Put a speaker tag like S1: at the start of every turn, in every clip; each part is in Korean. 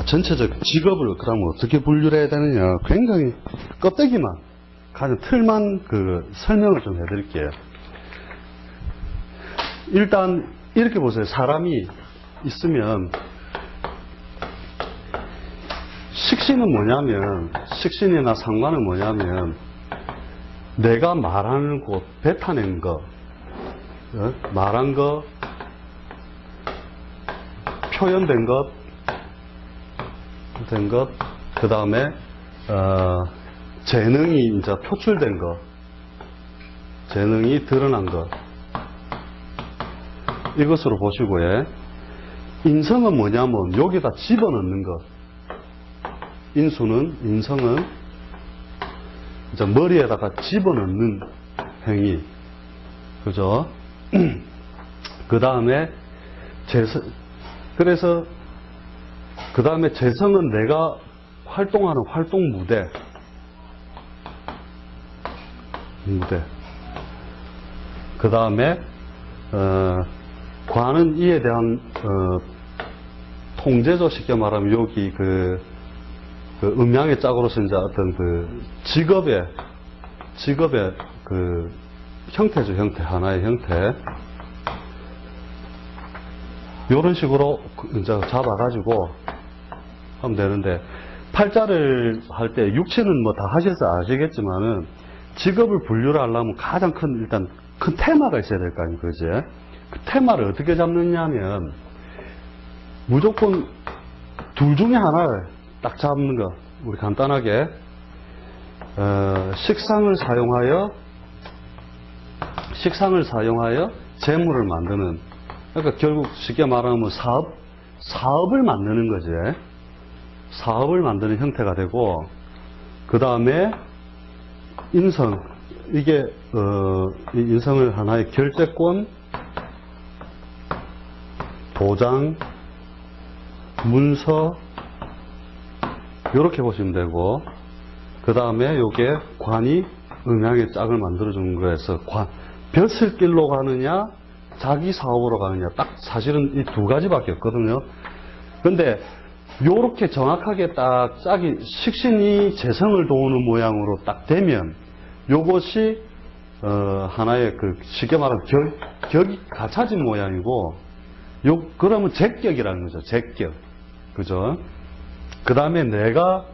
S1: 전체적 직업을 그러면 어떻게 분류를 해야 되느냐. 굉장히 껍데기만, 가장 틀만 설명을 좀 해드릴게요. 일단, 이렇게 보세요. 사람이 있으면, 식신은 뭐냐면, 식신이나 상관은 뭐냐면, 내가 말하는 것, 뱉어낸 것, 말한 것, 표현된 것, 그 다음에, 재능이 이제 표출된 것, 재능이 드러난 것, 이것으로 보시고요. 인성은 뭐냐면, 여기다 집어넣는 것. 인성은, 이제 머리에다가 집어넣는 행위. 그죠? 그 다음에, 그 다음에 재성은 내가 활동하는 활동 무대. 그 다음에, 관은 이에 대한, 통제죠. 쉽게 말하면 여기 음양의 짝으로서 이제 어떤 직업의 형태죠. 하나의 형태. 이런 식으로 이제 잡아가지고 하면 되는데, 팔자를 할 때 육체는 뭐 다 하셔서 아시겠지만은 직업을 분류를 하려면 가장 일단 큰 테마가 있어야 될 거 아니에요. 그지? 그 테마를 어떻게 잡느냐 하면 무조건 둘 중에 하나를 딱 잡는 거. 우리 간단하게 식상을 사용하여 재물을 만드는, 그러니까 결국 쉽게 말하면 사업을 만드는 거지. 사업을 만드는 형태가 되고, 그 다음에 인성, 이게 이 인성을 하나의 결재권, 도장, 문서, 이렇게 보시면 되고, 그 다음에 요게 관이 음양의 짝을 만들어주는 거에서 벼슬 길로 가느냐, 자기 사업으로 가느냐, 딱 사실은 이 두 가지밖에 없거든요. 근데 요렇게 정확하게 딱 짝이, 식신이 재성을 도우는 모양으로 딱 되면 요것이 하나의 쉽게 말하면 격이 갖춰진 모양이고, 그러면 제격이라는 거죠. 제격. 그죠? 그 다음에 내가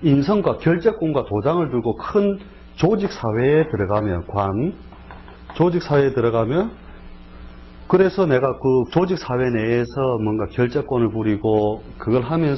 S1: 인성과 결재권과 도장을 들고 큰 조직사회에 들어가면, 조직사회에 들어가면, 그래서 내가 그 조직사회 내에서 뭔가 결재권을 부리고 그걸 하면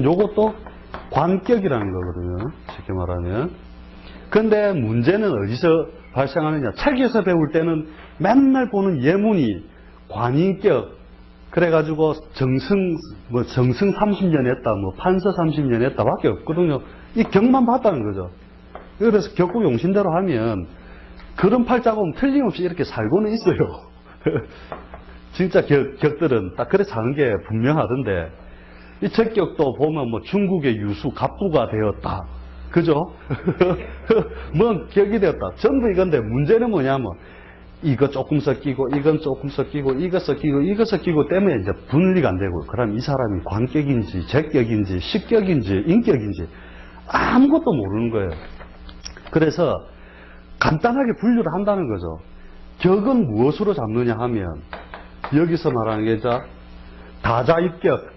S1: 요것도 관격이라는 거거든요. 쉽게 말하면. 근데 문제는 어디서 발생하느냐. 책에서 배울 때는 맨날 보는 예문이 관인격, 그래가지고 정승 30년 했다, 판서 30년 했다 밖에 없거든요. 이 격만 봤다는 거죠. 그래서 격국 용신대로 하면 그런 팔자가 오면 틀림없이 이렇게 살고는 있어요. 진짜 격들은 딱 그래 사는 게 분명하던데, 이 적격도 보면 중국의 유수, 갑부가 되었다. 그죠? 격이 되었다. 전부 이건데 문제는 뭐냐면, 이거 조금 섞이고, 이건 조금 섞이고, 이거 섞이고 때문에 이제 분리가 안 되고, 그럼 이 사람이 관격인지, 제격인지, 식격인지, 인격인지 아무것도 모르는 거예요. 그래서 간단하게 분류를 한다는 거죠. 격은 무엇으로 잡느냐 하면, 여기서 말하는 게 다자입격,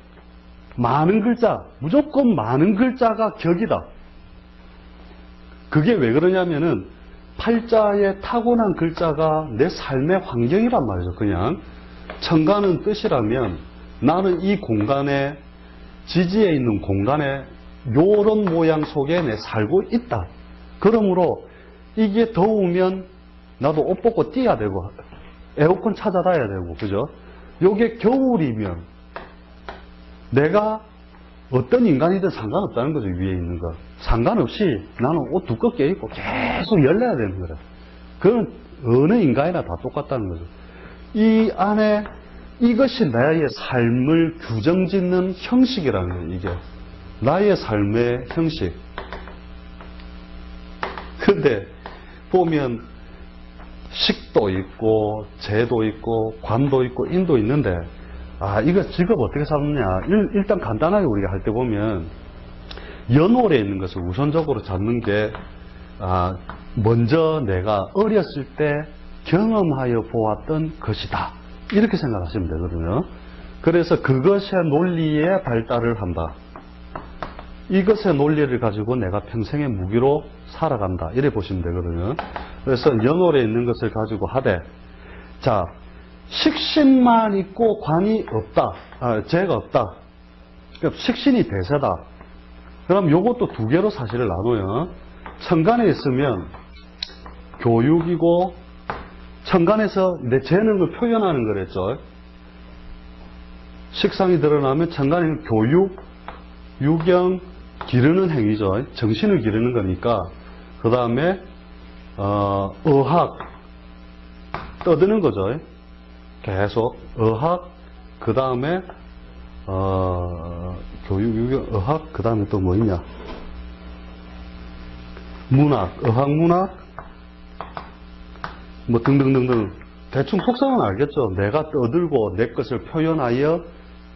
S1: 많은 글자, 무조건 많은 글자가 격이다. 그게 왜 그러냐면은 팔자에 타고난 글자가 내 삶의 환경이란 말이죠. 그냥 천간은 뜻이라면 나는 이 공간에, 지지에 있는 공간에 요런 모양 속에 내 살고 있다. 그러므로 이게 더우면 나도 옷 벗고 뛰어야 되고 에어컨 찾아다야 되고, 그죠? 요게 겨울이면 내가 어떤 인간이든 상관없다는 거죠. 위에 있는 거 상관없이 나는 옷 두껍게 입고 계속 열려야 되는 거라. 그건 어느 인간이나 다 똑같다는 거죠. 이 안에 이것이 나의 삶을 규정짓는 형식이라는 거예요. 이게 나의 삶의 형식. 근데 보면 식도 있고 재도 있고 관도 있고 인도 있는데 이거 직업 어떻게 잡느냐. 일단 간단하게 우리가 할 때 보면, 연월에 있는 것을 우선적으로 잡는 게, 먼저 내가 어렸을 때 경험하여 보았던 것이다. 이렇게 생각하시면 되거든요. 그래서 그것의 논리에 발달을 한다. 이것의 논리를 가지고 내가 평생의 무기로 살아간다. 이래 보시면 되거든요. 그래서 연월에 있는 것을 가지고 하되, 자, 식신만 있고 관이 없다. 재가 없다. 그러니까 식신이 대세다. 그럼 요것도 두 개로 사실을 나눠요. 천간에 있으면 교육이고, 천간에서 내 재능을 표현하는 거랬죠. 식상이 드러나면 천간에는 교육, 유경, 기르는 행위죠. 정신을 기르는 거니까. 그 다음에 의학, 떠드는 거죠. 계속 의학, 그 다음에 교육, 유경, 의학, 그 다음에 또 뭐 있냐? 문학, 의학, 문학, 뭐 등등등등. 대충 속성은 알겠죠. 내가 떠들고 내 것을 표현하여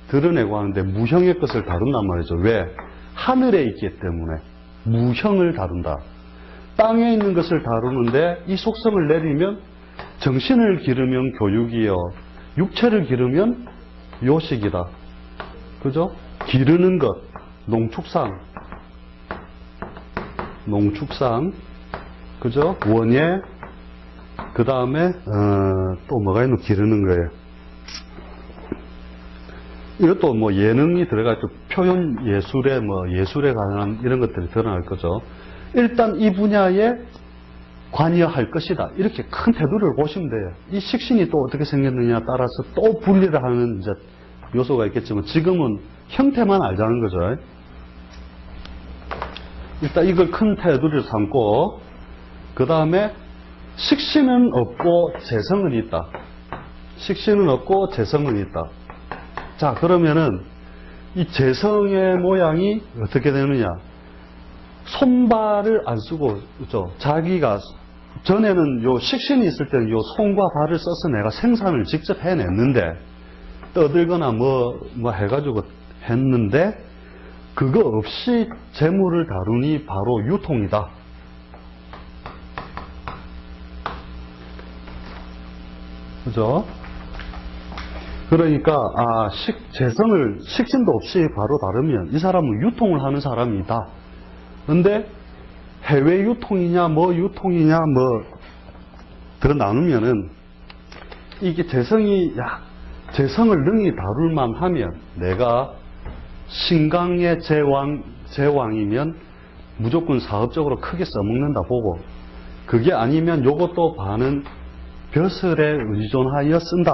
S1: 드러내고 하는데 무형의 것을 다룬단 말이죠. 왜? 하늘에 있기 때문에 무형을 다룬다. 땅에 있는 것을 다루는데 이 속성을 내리면 정신을 기르면 교육이요, 육체를 기르면 요식이다. 그죠? 기르는 것, 농축상, 그죠? 원예, 그 다음에 또 뭐가 있노? 기르는 거예요. 이것도 뭐 예능이 들어가 있죠. 표현 예술에 예술에 관한 이런 것들이 드러날 거죠. 일단 이 분야에 관여할 것이다. 이렇게 큰 테두리를 보시면 돼요. 이 식신이 또 어떻게 생겼느냐에 따라서 또 분리를 하는 이제 요소가 있겠지만 지금은 형태만 알자는 거죠. 일단 이걸 큰 테두리를 삼고, 그 다음에 식신은 없고 재성은 있다. 식신은 없고 재성은 있다. 자, 그러면은 이 재성의 모양이 어떻게 되느냐? 손발을 안 쓰고, 그죠? 자기가 전에는 요 식신이 있을 때는 요 손과 발을 써서 내가 생산을 직접 해냈는데, 떠들거나 뭐 해가지고 했는데, 그거 없이 재물을 다루니 바로 유통이다. 그죠? 그러니까 재성을 식신도 없이 바로 다루면 이 사람은 유통을 하는 사람이다. 근데 해외 유통이냐 뭐 유통이냐 뭐 더 나누면은 이게 재성을 능히 다룰 만하면, 내가 신강의 제왕이면 무조건 사업적으로 크게 써먹는다 보고, 그게 아니면 요것도 반은 벼슬에 의존하여 쓴다.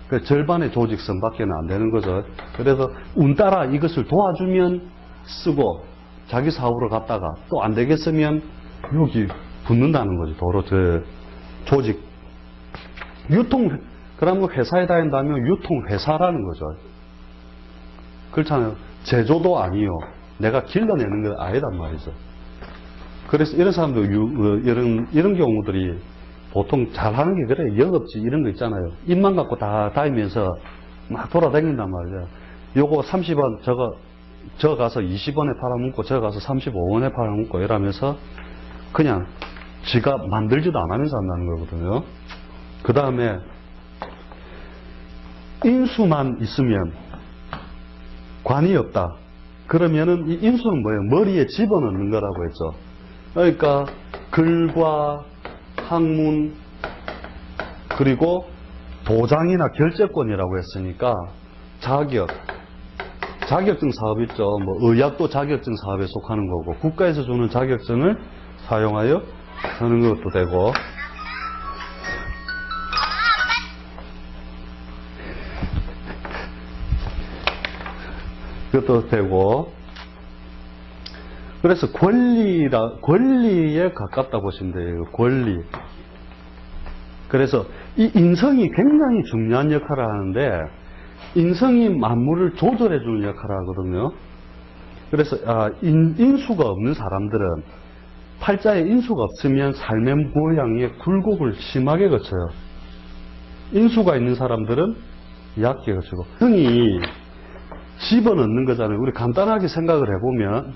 S1: 그 절반의 조직성밖에 안 되는 거죠. 그래서 운 따라 이것을 도와주면 쓰고, 자기 사업으로 갔다가 또 안 되겠으면 여기 붙는다는 거죠. 도로 조직. 그러면 회사에 다닌다면 유통회사라는 거죠. 그렇잖아요. 제조도 아니요. 내가 길러내는 건 아니단 말이죠. 그래서 이런 사람들, 이런 경우들이 보통 잘하는 게 그래요. 영업직 이런 거 있잖아요. 입만 갖고 다 다니면서 막 돌아다닌단 말이에요. 요거 30원, 저 가서 20원에 팔아먹고, 저 가서 35원에 팔아먹고 이러면서 그냥 지가 만들지도 안 하면서 한다는 거거든요. 그 다음에 인수만 있으면 관이 없다. 그러면은 이 인수는 뭐예요? 머리에 집어넣는 거라고 했죠. 그러니까 글과 학문, 그리고 도장이나 결재권이라고 했으니까 자격증 사업 있죠. 뭐 의학도 자격증 사업에 속하는 거고, 국가에서 주는 자격증을 사용하여 하는 것도 되고, 그것도 되고. 그래서 권리에 가깝다 보시면 돼요. 권리. 그래서 이 인성이 굉장히 중요한 역할을 하는데, 인성이 만물을 조절해주는 역할을 하거든요. 그래서 인수가 없는 사람들은, 팔자에 인수가 없으면 삶의 모양에 굴곡을 심하게 거쳐요. 인수가 있는 사람들은 약기가 그치고. 흥이 집어넣는 거잖아요. 우리 간단하게 생각을 해보면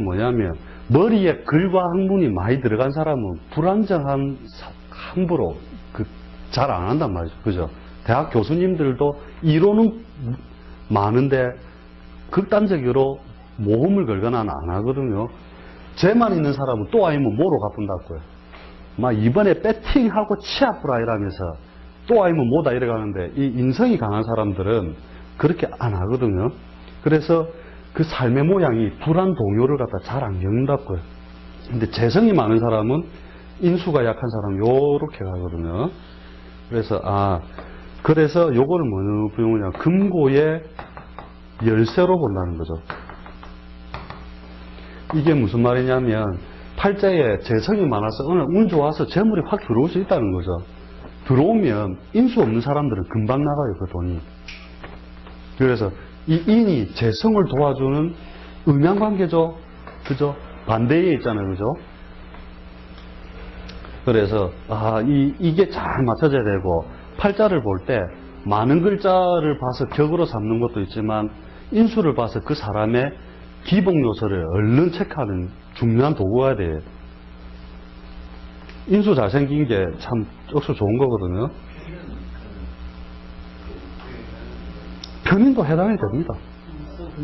S1: 뭐냐면, 머리에 글과 학문이 많이 들어간 사람은 불안정한 함부로 잘 안 한단 말이죠. 그죠? 대학 교수님들도 이론은 많은데 극단적으로 모험을 걸거나 안 하거든요. 죄만 있는 사람은 또 아니면 뭐로 갚은다고요. 막 이번에 배팅하고 치아프라 이라면서 또 아니면 뭐다 이래가는데, 이 인성이 강한 사람들은 그렇게 안 하거든요. 그래서 그 삶의 모양이 불안 동요를 갖다 잘 안 겪는다고요. 근데 재성이 많은 사람은 인수가 약한 사람은 요렇게 가거든요. 그래서 요거를 뭐냐면 부용이냐, 금고의 열쇠로 본다는 거죠. 이게 무슨 말이냐면, 팔자에 재성이 많아서 오늘 운 좋아서 재물이 확 들어올 수 있다는 거죠. 들어오면 인수 없는 사람들은 금방 나가요, 그 돈이. 그래서 이 인이 재성을 도와주는 음양관계죠. 그죠? 반대에 있잖아요. 그죠? 그래서 이게 잘 맞춰져야 되고, 팔자를 볼 때 많은 글자를 봐서 격으로 삼는 것도 있지만 인수를 봐서 그 사람의 기본 요소를 얼른 체크하는 중요한 도구가 돼요. 인수 잘생긴 게 참 억수 좋은 거거든요. 편인도 해당이 됩니다.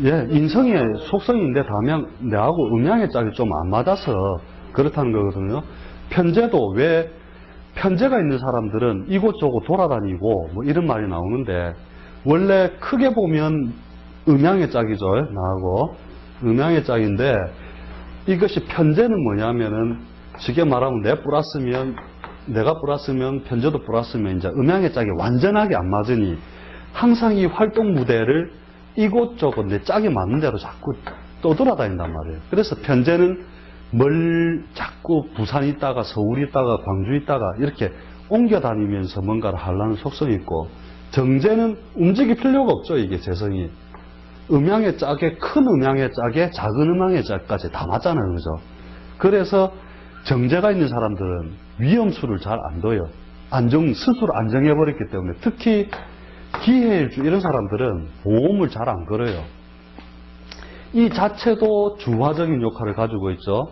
S1: 예, 인성의 속성인데 다만 내하고 음양의 짝이 좀 안 맞아서 그렇다는 거거든요. 편제도 왜 편제가 있는 사람들은 이곳저곳 돌아다니고 뭐 이런 말이 나오는데, 원래 크게 보면 음양의 짝이죠. 나하고 음양의 짝인데, 이것이 편제는 뭐냐면은 쉽게 말하면 내가 플러스면 편제도 플러스면 이제 음양의 짝이 완전하게 안 맞으니 항상 이 활동 무대를 이곳저곳 내 짝이 맞는 대로 자꾸 떠돌아다닌단 말이에요. 그래서 편제는 자꾸 부산 있다가 서울 있다가 광주 있다가 이렇게 옮겨 다니면서 뭔가를 하려는 속성이 있고, 정제는 움직일 필요가 없죠. 이게 재성이 음양의 짝에, 큰 음양의 짝에 작은 음양의 짝까지 다 맞잖아요. 그죠? 그래서 정제가 있는 사람들은 위험수를 잘 안 둬요. 스스로 안정해버렸기 때문에. 특히 기해일주 이런 사람들은 보험을 잘 안 걸어요. 이 자체도 주화적인 역할을 가지고 있죠.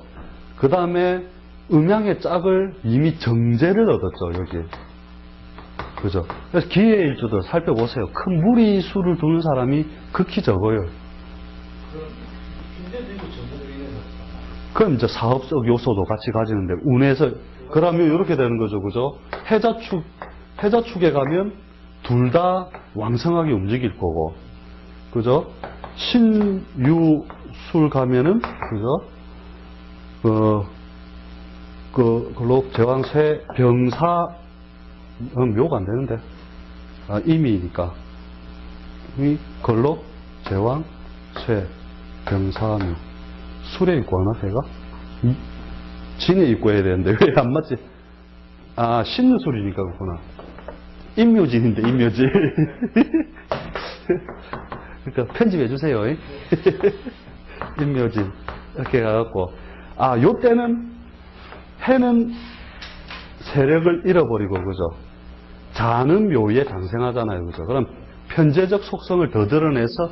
S1: 그 다음에 음양의 짝을 이미 정제를 얻었죠, 여기. 그죠? 그래서 기해일주들 살펴보세요. 큰 무리수를 두는 사람이 극히 적어요. 그럼 이제 사업적 요소도 같이 가지는데, 운에서, 그러면 이렇게 되는 거죠, 그죠? 해자축에 가면 둘 다 왕성하게 움직일 거고, 그죠? 신유술 가면은, 그죠? 글록, 제왕쇠, 병사, 묘가 안 되는데. 임이니까. 글록, 제왕, 쇠, 병사묘. 술에 입고 하나, 제가? 진에 입고 해야 되는데, 왜 안 맞지? 신유술이니까 그렇구나. 임묘진인데, 임묘진. 그러니까 편집해주세요. 임묘진. 이렇게 해갖고. 요때는 해는 세력을 잃어버리고, 그죠? 자는 묘에 장생하잖아요. 그죠? 그럼 편제적 속성을 더 드러내서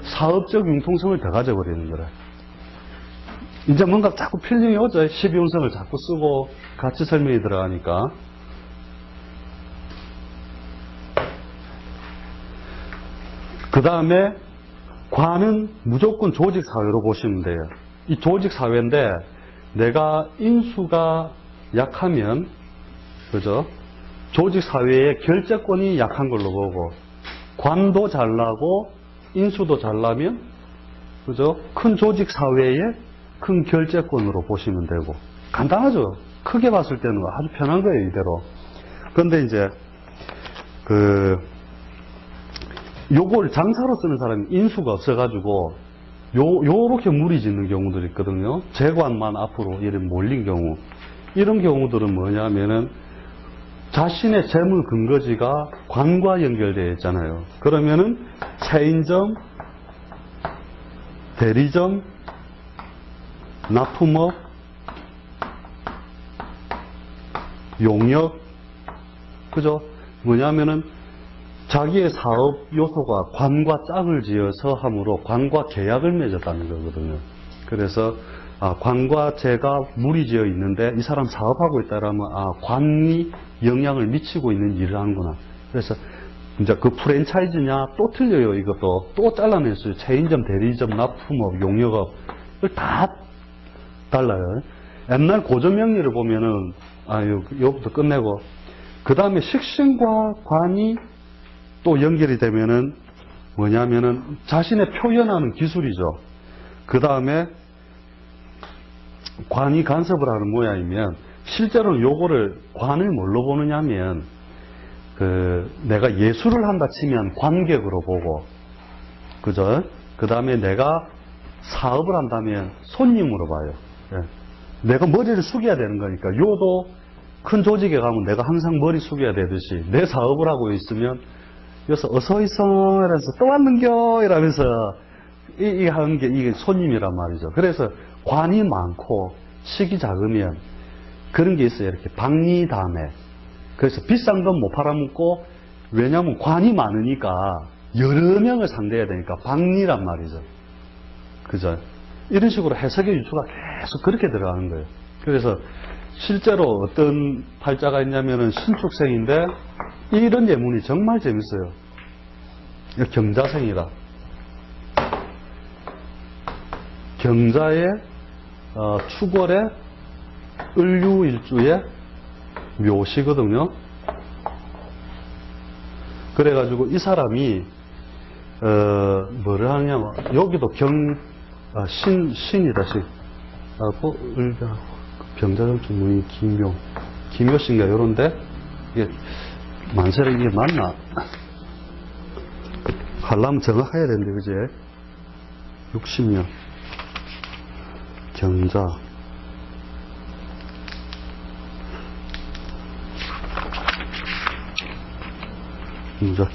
S1: 사업적 융통성을 더 가져버리는 거라. 이제 뭔가 자꾸 필링이 오죠. 12운성을 자꾸 쓰고 같이 설명이 들어가니까. 그 다음에 관은 무조건 조직사회로 보시면 돼요. 이 조직사회인데 내가 인수가 약하면, 그죠? 조직사회의 결재권이 약한 걸로 보고, 관도 잘나고 인수도 잘나면, 그죠? 큰 조직사회의 큰 결재권으로 보시면 되고, 간단하죠? 크게 봤을 때는 아주 편한 거예요, 이대로. 그런데 이제, 요걸 장사로 쓰는 사람이 인수가 없어가지고, 요렇게 무리 짓는 경우들이 있거든요. 재관만 앞으로 이렇게 몰린 경우. 이런 경우들은 뭐냐면은, 자신의 재물 근거지가 관과 연결되어 있잖아요. 그러면은, 차인점, 대리점, 납품업, 용역, 그죠? 뭐냐면은 자기의 사업 요소가 관과 짝을 지어서 함으로 관과 계약을 맺었다는 거거든요. 그래서 관과 제가 무리지어 있는데 이 사람 사업하고 있다라면 관이 영향을 미치고 있는 일을 하는구나. 그래서 이제 그 프랜차이즈냐 또 틀려요. 이것도 또 잘라냈어요. 체인점, 대리점, 납품업, 용역업 다 달라요. 옛날 고전명리를 보면은 요부터 끝내고 그 다음에 식신과 관이 또 연결이 되면은 뭐냐면은 자신의 표현하는 기술이죠. 그 다음에 관이 간섭을 하는 모양이면 실제로는 요거를 관을 뭘로 보느냐면 내가 예술을 한다 치면 관객으로 보고 그죠? 그 다음에 내가 사업을 한다면 손님으로 봐요. 예. 내가 머리를 숙여야 되는 거니까 요도 큰 조직에 가면 내가 항상 머리 숙여야 되듯이 내 사업을 하고 있으면 여기서 어서있어 이러면서 또 왔는겨 이러면서 이 하는 게 이게 손님이란 말이죠. 그래서 관이 많고 식이 작으면 그런 게 있어요. 이렇게 박리담에. 그래서 비싼 건 못 팔아먹고 왜냐하면 관이 많으니까 여러 명을 상대해야 되니까 박리란 말이죠. 그죠? 이런 식으로 해석의 유추가 계속 그렇게 들어가는 거예요. 그래서 실제로 어떤 팔자가 있냐면은 신축생인데 이런 예문이 정말 재밌어요. 경자생이다. 경자의 축월의 을류일주의 묘시거든요. 그래가지고 이 사람이 뭐를 하냐면 여기도 신이다 신. 병자정축 무인 기묘신가 요런데 이게 만세를 이게 맞나? 하려면 정확해야 되는데 그제 60년 경자 무자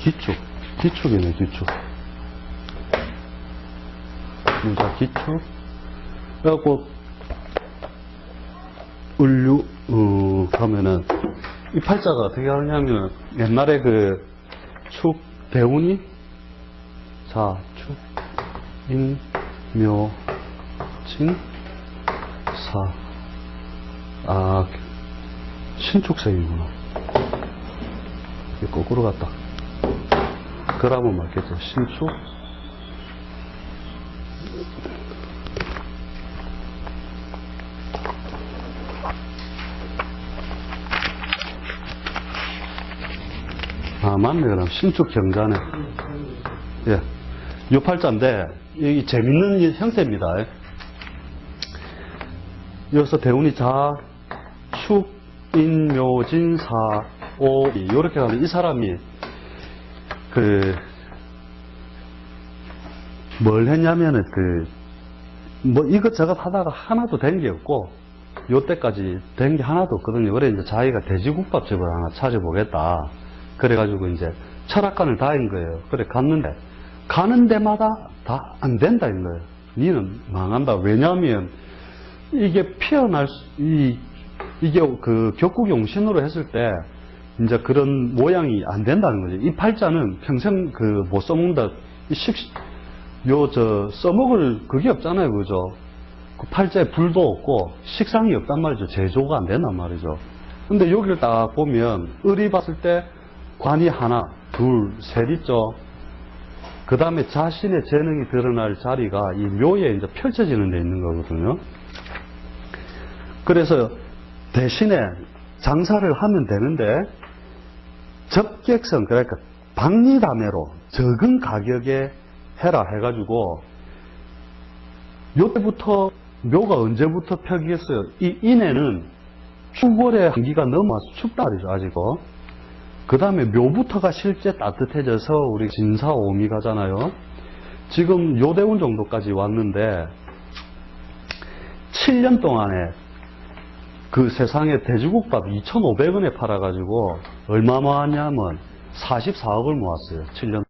S1: 기축이네 기축 무자 기축 그래갖고 을류 가면은 이 팔자가 어떻게 하냐면 옛날에 그 축 대운이 자 축 인 묘 진 사 신축생이구나. 이게 거꾸로 갔다. 그러면 맞겠죠. 신축 맞네. 그럼 신축 경자네. 예. 요 팔자인데 이 재밌는 형태입니다. 여기서 대운이 자, 축, 인, 묘, 진, 사, 오 이렇게 가면 이 사람이 뭘 했냐면은 뭐 이것저것 하다가 하나도 된 게 없고 요때까지 된 게 하나도 없거든요. 그래 이제 자기가 돼지국밥집을 하나 찾아보겠다. 그래가지고 이제 철학관을 다닌 거예요. 그래 갔는데 가는 데마다 다 안 된다 인 거예요. 니는 망한다. 왜냐하면 이게 이게 그 격국용신으로 했을 때 이제 그런 모양이 안 된다는 거죠. 이 팔자는 평생 못 써먹는다. 써먹을 그게 없잖아요. 그죠? 그 팔자에 불도 없고 식상이 없단 말이죠. 제조가 안 된단 말이죠. 근데 여기를 딱 보면 을이 봤을 때 관이 하나, 둘, 셋 있죠. 그 다음에 자신의 재능이 드러날 자리가 이 묘에 이제 펼쳐지는 데 있는 거거든요. 그래서 대신에 장사를 하면 되는데 적객성, 그러니까 박리담회로 적은 가격에 해라 해가지고 요때부터 묘가 언제부터 펴기겠어요? 이 인해는 축월의 한기가 넘어와서 춥다 그러죠. 아직은. 그 다음에 묘부터가 실제 따뜻해져서 우리 진사오미 가잖아요. 지금 요대운 정도까지 왔는데 7년 동안에 그 세상에 돼지국밥 2,500원에 팔아가지고 얼마 모았냐면 44억을 모았어요. 7년